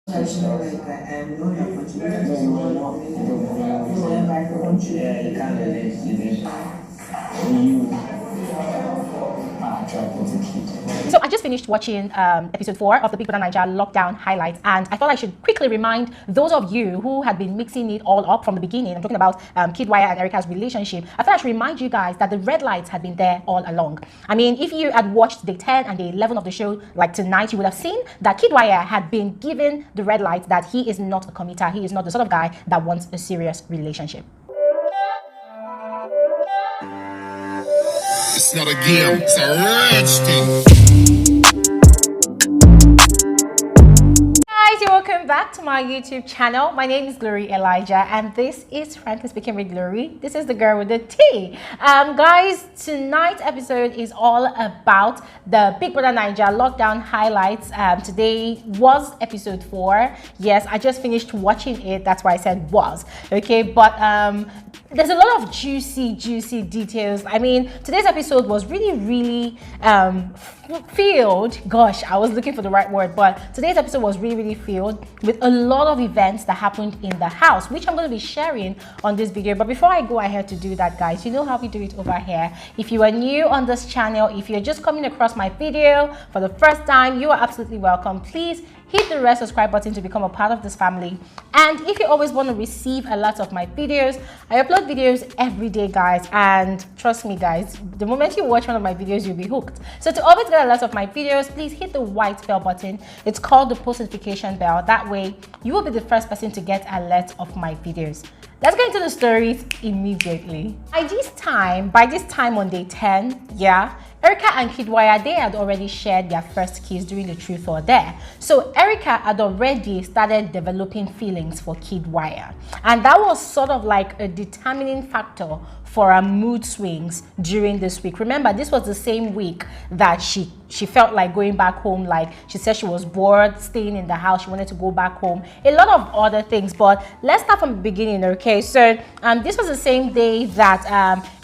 Traditional like no yeah, you can't relate to this. You are attracted to kid. So I just finished watching episode 4 of the Bbnaija lockdown highlights, and I thought I should quickly remind those of you who had been mixing it all up from the beginning. I'm talking about Kiddwaya and Erica's relationship. I thought I should remind you guys that the red lights had been there all along. I mean, if you had watched day 10 and day 11 of the show, like tonight, you would have seen that Kiddwaya had been given the red light that he is not a committer. He is not the sort of guy that wants a serious relationship. It's not a game, it's a rich thing. Guys, you're welcome back to my YouTube channel. My name is Bbnaija and this is Frankly Speaking with Glory. This is the girl with the T. Guys, tonight's episode is all about the Bbnaija lockdown highlights. Today was episode 4. Yes, I just finished watching it. That's why I said was. Okay, but there's a lot of juicy details. I mean, today's episode was really filled. Gosh, I was looking for the right word, but today's episode was really filled with a lot of events that happened in the house, which I'm going to be sharing on this video. But before I go ahead to do that, guys, you know how we do it over here. If you are new on this channel, if you're just coming across my video for the first time, you are absolutely welcome. Please hit the red subscribe button to become a part of this family. And if you always want to receive a lot of my videos, I upload videos every day, guys, and trust me, guys, the moment you watch one of my videos, you'll be hooked. So to always get a lot of my videos, please hit the white bell button. It's called the post notification bell. That way you will be the first person to get alert of my videos. Let's get into the stories immediately. By this time on day 10, yeah, Erica and Kiddwaya, they had already shared their first kiss during the Truth or Dare. So Erica had already started developing feelings for Kiddwaya. And that was sort of like a determining factor for her mood swings during this week. Remember, this was the same week that she felt like going back home. Like she said she was bored staying in the house. She wanted to go back home. A lot of other things. But let's start from the beginning, okay? So this was the same day that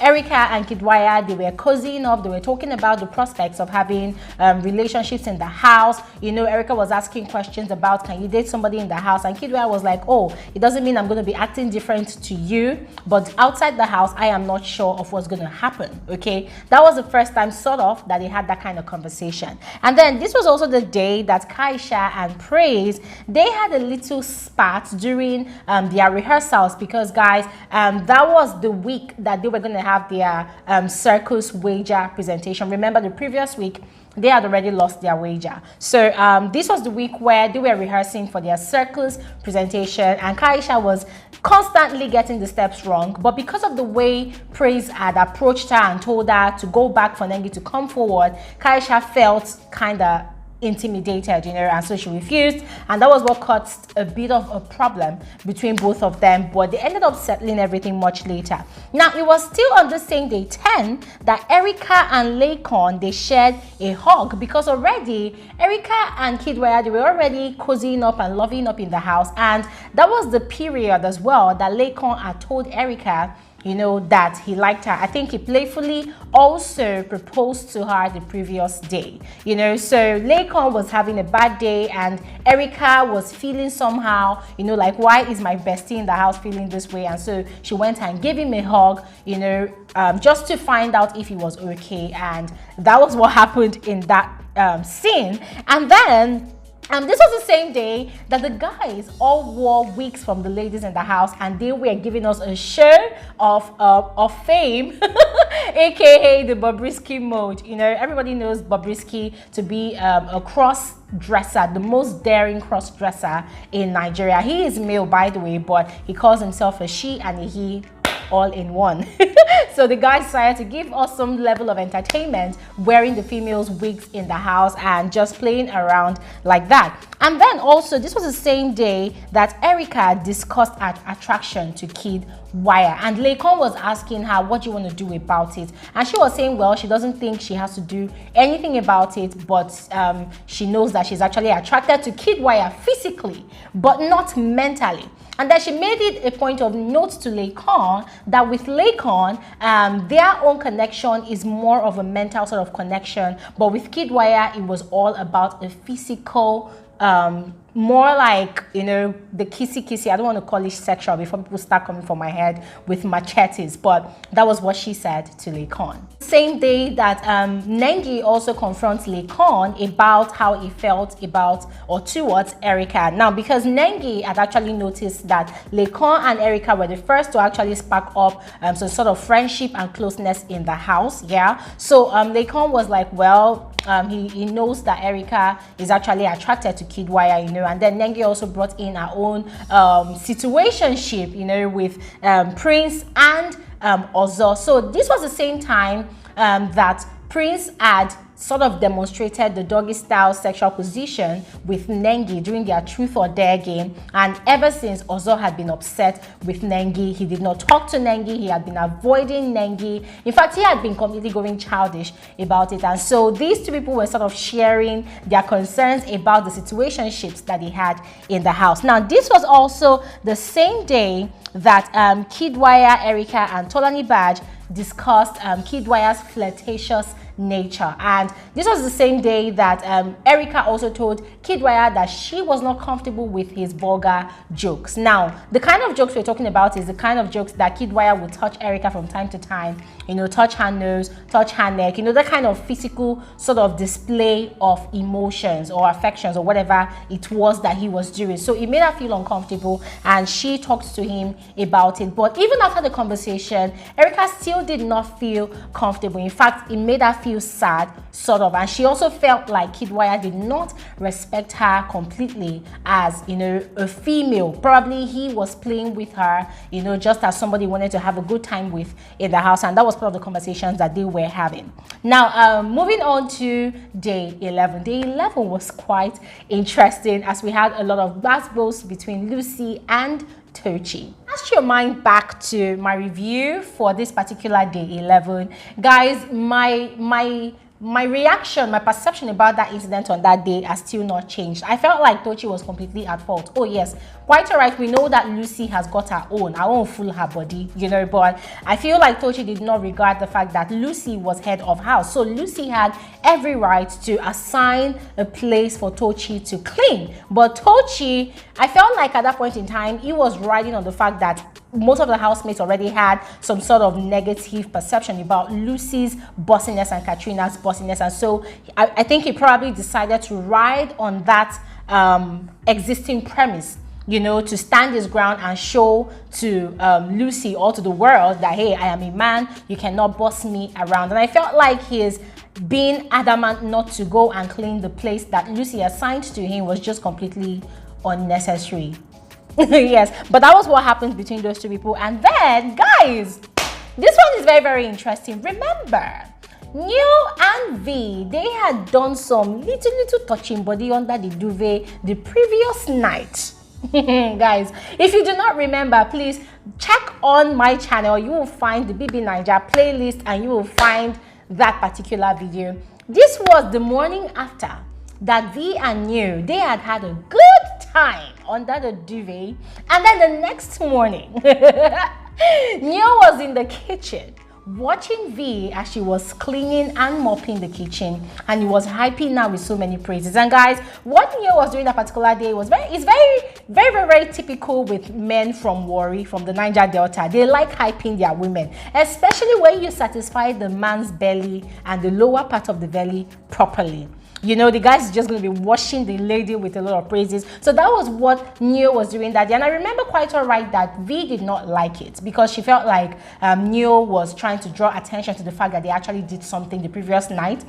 Erica and Kiddwaya, they were cozying up. They were talking about the prospects of having relationships in the house. You know, Erica was asking questions about, can you date somebody in the house? And Kiddwaya was like, oh, it doesn't mean I'm going to be acting different to you, but outside the house, I am not sure of what's going to happen. Okay, that was the first time sort of that they had that kind of conversation. And then this was also the day that Kaisha and Praise, they had a little spat during their rehearsals, because guys, that was the week that they were going to have their circus wager presentation. Remember, the previous week they had already lost their wager. So this was the week where they were rehearsing for their circus presentation, and Kaisha was constantly getting the steps wrong. But because of the way Praise had approached her and told her to go back for Nengi to come forward, Kaisha felt kind of intimidated, you know, and so she refused, and that was what caused a bit of a problem between both of them. But they ended up settling everything much later. Now, it was still on the same day 10 that Erica and Laycon, they shared a hug, because already Erica and Kiddwaya, they were already cozying up and loving up in the house, and that was the period as well that Laycon had told Erica, you know, that he liked her. I think he playfully also proposed to her the previous day, you know. So Laycon was having a bad day and Erica was feeling somehow, you know, like, why is my bestie in the house feeling this way? And so she went and gave him a hug, you know, just to find out if he was okay. And that was what happened in that scene. And then this was the same day that the guys all wore wigs from the ladies in the house, and they were giving us a show of fame, aka the Bobrisky mode. You know, everybody knows Bobrisky to be a cross dresser, the most daring cross dresser in Nigeria. He is male, by the way, but he calls himself a she and a he all in one. So the guys decided to give us some level of entertainment, wearing the females' wigs in the house and just playing around like that. And then also, this was the same day that Erica discussed her attraction to Kiddwaya, and Laycon was asking her, what do you want to do about it? And she was saying, well, she doesn't think she has to do anything about it, but she knows that she's actually attracted to Kiddwaya physically, but not mentally. And then she made it a point of note to Laycon that with Laycon, their own connection is more of a mental sort of connection, but with Kiddwaya, it was all about a physical more like, you know, the kissy. I don't want to call it sexual before people start coming for my head with machetes, but that was what she said to Laycon. Same day that Nengi also confronts Laycon about how he felt about or towards Erica. Now, because Nengi had actually noticed that Laycon and Erica were the first to actually spark up some sort of friendship and closeness in the house. Yeah. So Laycon was like, well, he knows that Erica is actually attracted to Kiddwaya, you know, and then Nengi also brought in her own situationship, you know, with Prince and Ozo. So this was the same time that Prince had sort of demonstrated the doggy style sexual position with Nengi during their truth or dare game, and ever since Ozo had been upset with Nengi, he did not talk to Nengi, he had been avoiding Nengi. In fact, he had been completely going childish about it, and so these two people were sort of sharing their concerns about the situationships that he had in the house. Now, this was also the same day that Kiddwaya, Erica, and Tolani Badge discussed Kiddwaya's flirtatious nature, and this was the same day that Erica also told Kiddwaya that she was not comfortable with his vulgar jokes. Now, the kind of jokes we're talking about is the kind of jokes that Kiddwaya would touch Erica from time to time, you know, touch her nose, touch her neck, you know, that kind of physical sort of display of emotions or affections or whatever it was that he was doing. So it made her feel uncomfortable, and she talked to him about it. But even after the conversation, Erica still did not feel comfortable. In fact, it made her feel sad, sort of, and she also felt like Kiddwaya did not respect her completely as, you know, a female. Probably he was playing with her, you know, just as somebody wanted to have a good time with in the house, and that was part of the conversations that they were having. Now, moving on to day 11. Day 11 was quite interesting, as we had a lot of battles between Lucy and Tochi. Cast your mind back to my review for this particular day 11, guys. My reaction, my perception about that incident on that day has still not changed. I felt like Tochi was completely at fault. Oh yes, quite all right, we know that Lucy has got her own fool her body, you know, but I feel like Tochi did not regard the fact that Lucy was head of house. So Lucy had every right to assign a place for Tochi to clean. But Tochi, I felt like at that point in time, he was riding on the fact that most of the housemates already had some sort of negative perception about Lucy's bossiness and Katrina's bossiness, and so I think he probably decided to ride on that existing premise, you know, to stand his ground and show to Lucy or to the world that, hey, I am a man, you cannot boss me around. And I felt like his being adamant not to go and clean the place that Lucy assigned to him was just completely unnecessary. Yes, but that was what happened between those two people. And then, guys, this one is very, very interesting. Remember, Neo and V, they had done some little touching body under the duvet the previous night. Guys, if you do not remember, please check on my channel. You will find the Bbnaija playlist and you will find that particular video. This was the morning after that V and Neo, they had had a good time under the duvet, and then the next morning Neo was in the kitchen watching V as she was cleaning and mopping the kitchen, and he was hyping her with so many praises. And guys, what Neo was doing that particular day was very typical with men from Warri, from the Niger Delta. They like hyping their women, especially when you satisfy the man's belly and the lower part of the belly properly. You know, the guy's just going to be washing the lady with a lot of praises. So that was what Neo was doing that day. And I remember quite all right that V did not like it, because she felt like Neo was trying to draw attention to the fact that they actually did something the previous night.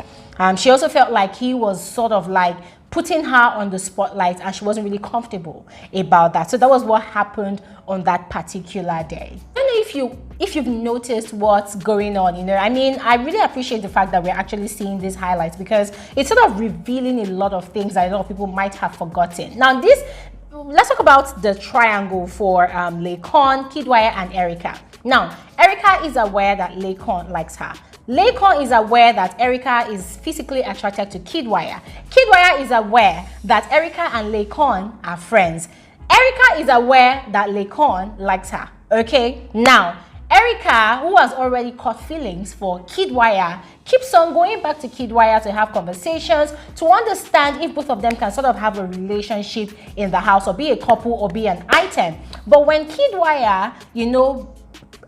She also felt like he was sort of like putting her on the spotlight, and she wasn't really comfortable about that. So that was what happened on that particular day. I don't know if you've noticed what's going on, you know. I mean, I really appreciate the fact that we're actually seeing these highlights, because it's sort of revealing a lot of things that a lot of people might have forgotten. Now, let's talk about the triangle for Laycon, Kiddwaya, and Erica. Now, Erica is aware that Laycon likes her. Laycon is aware that Erica is physically attracted to Kiddwaya. Kiddwaya is aware that Erica and Laycon are friends. Erica is aware that Laycon likes her. Okay, now Erica, who has already caught feelings for Kiddwaya, keeps on going back to Kiddwaya to have conversations to understand if both of them can sort of have a relationship in the house or be a couple or be an item. But when Kiddwaya,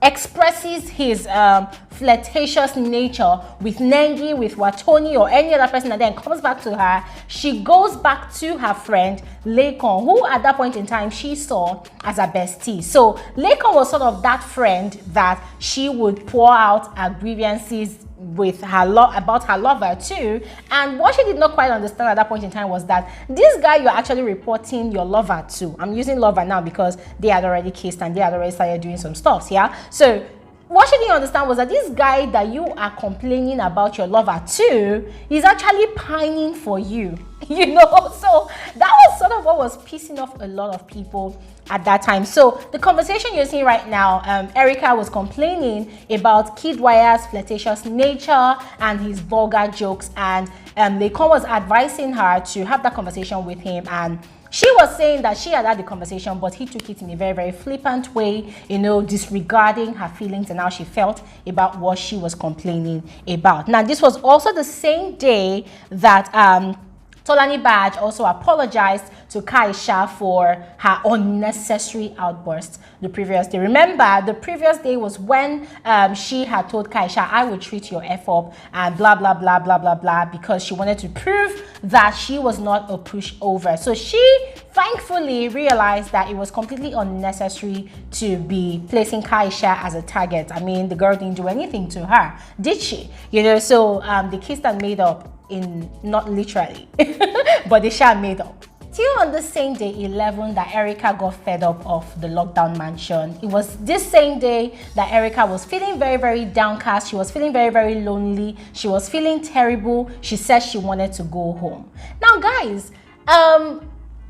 expresses his flirtatious nature with Nengi, with Watoni, or any other person, and then comes back to her, she goes back to her friend Laycon, who at that point in time she saw as a bestie. So Laycon was sort of that friend that she would pour out her grievances with her about her lover too. And what she did not quite understand at that point in time was that this guy you're actually reporting your lover to, I'm using lover now because they had already kissed and they had already started doing some stuff, yeah. So what she didn't understand was that this guy that you are complaining about your lover to is actually pining for you, so that was sort of what was pissing off a lot of people at that time. So the conversation you're seeing right now, Erica was complaining about Kiddwaya's flirtatious nature and his vulgar jokes, and Laycon was advising her to have that conversation with him, and she was saying that she had the conversation, but he took it in a very, very flippant way, disregarding her feelings and how she felt about what she was complaining about. Now, this was also the same day that Tolani Badge also apologized to Kaisha for her unnecessary outburst the previous day. Remember, the previous day was when she had told Kaisha, I will treat your F up and blah, blah, blah, blah, blah, blah, because she wanted to prove that she was not a pushover. So she thankfully realized that it was completely unnecessary to be placing Kaisha as a target. I mean, the girl didn't do anything to her, did she? So they kissed and made up, not literally, but they sure made up. Still on the same day 11 that Erica got fed up of the lockdown mansion. It was this same day that Erica was feeling very, very downcast. She was feeling very, very lonely. She was feeling terrible. She said she wanted to go home. Now guys,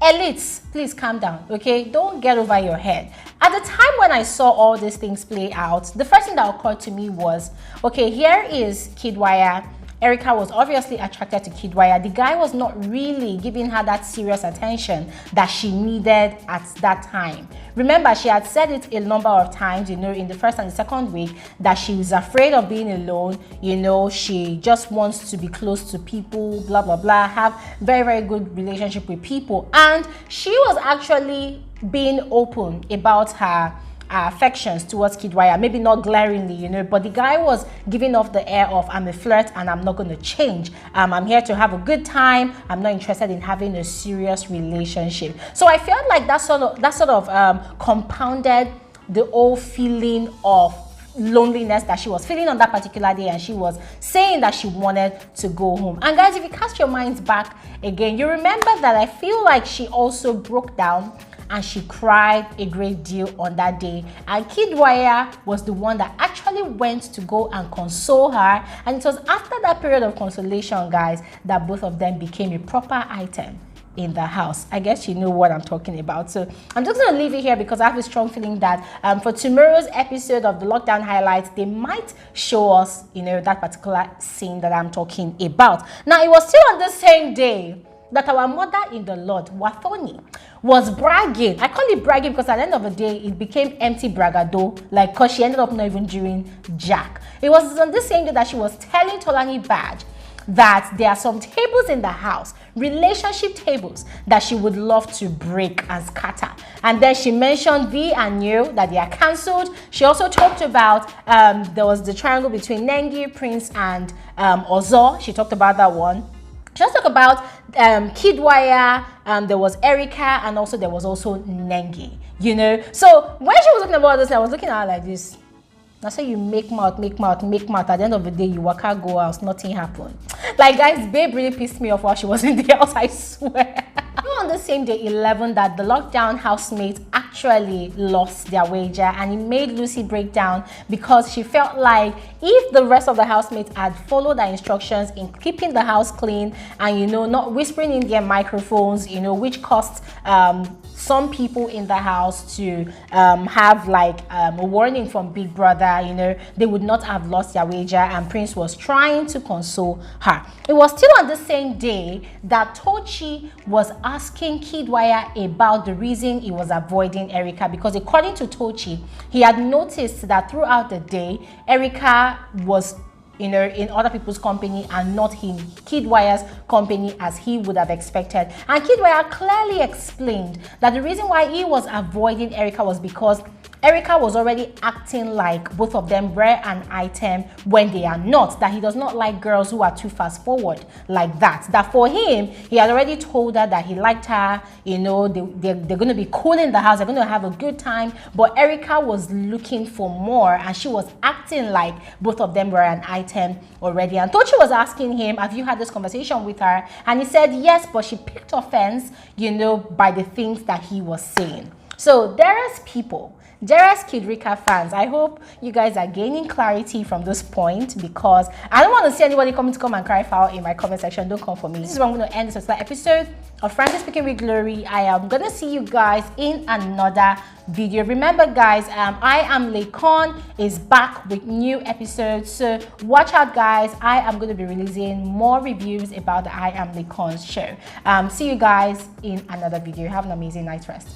elites, please calm down, okay? Don't get over your head. At the time when I saw all these things play out, the first thing that occurred to me was, okay, here is Kiddwaya. Erica was obviously attracted to Kiddwaya. The guy was not really giving her that serious attention that she needed at that time. Remember, she had said it a number of times, in the first and the second week, that she was afraid of being alone. She just wants to be close to people, blah, blah, blah, have very, very good relationship with people. And she was actually being open about her affections towards Kiddwaya, maybe not glaringly, but the guy was giving off the air of, I'm a flirt and I'm not going to change. I'm here to have a good time. I'm not interested in having a serious relationship. So I felt like that sort of compounded the whole feeling of loneliness that she was feeling on that particular day, and she was saying that she wanted to go home. And guys, if you cast your minds back again, you remember that I feel like she also broke down and she cried a great deal on that day, and Kiddwaya was the one that actually went to go and console her. And it was after that period of consolation, guys, that both of them became a proper item in the house. I guess you know what I'm talking about. So I'm just going to leave it here because I have a strong feeling that for tomorrow's episode of the lockdown highlights, they might show us, that particular scene that I'm talking about. Now, it was still on the same day that our mother in the Lord, Wathoni, was bragging. I call it bragging because at the end of the day, it became empty bragado, because she ended up not even doing jack. It was on this same day that she was telling Tolani Badge that there are some tables in the house, relationship tables, that she would love to break and scatter. And then she mentioned V and U, that they are cancelled. She also talked about there was the triangle between Nengi, Prince, and Ozo. She talked about that one. She also talked about Kiddwaya, there was Erica, and also there was also Nengi, So when she was talking about this, I was looking at her like this. I say you make mouth. At the end of the day, you walk out, go out, nothing happened. Guys, babe really pissed me off while she was in the house, I swear. On the same day 11 that the lockdown housemates actually lost their wager, and it made Lucy break down because she felt like if the rest of the housemates had followed their instructions in keeping the house clean and not whispering in their microphones, which cost some people in the house to have like a warning from Big Brother, you know, they would not have lost their wager, and Prince was trying to console her. It was still on the same day that Tochi was asking Kiddwaya about the reason he was avoiding Erica, because according to Tochi, he had noticed that throughout the day, Erica was, you know, in other people's company and not in Kiddwaya's company as he would have expected. And Kiddwaya clearly explained that the reason why he was avoiding Erica was because Erica was already acting like both of them were an item when they are not, that he does not like girls who are too fast forward like that. That for him, he had already told her that he liked her, you know, they're going to be cool in the house, they're going to have a good time, but Erica was looking for more and she was acting like both of them were an item already. And Tochi was asking him, have you had this conversation with her? And he said yes, but she picked offense, you know, by the things that he was saying. So there is people, dearest Kiddwaya fans, I hope you guys are gaining clarity from this point, because I don't want to see anybody come and cry foul in my comment section. Don't come for me. This is where I'm going to end this episode of Frankly Speaking with Glory. I am going to see you guys in another video. Remember guys, I Am Laycon is back with new episodes, so watch out guys. I am going to be releasing more reviews about the I Am Laycon show. See you guys in another video. Have an amazing night rest.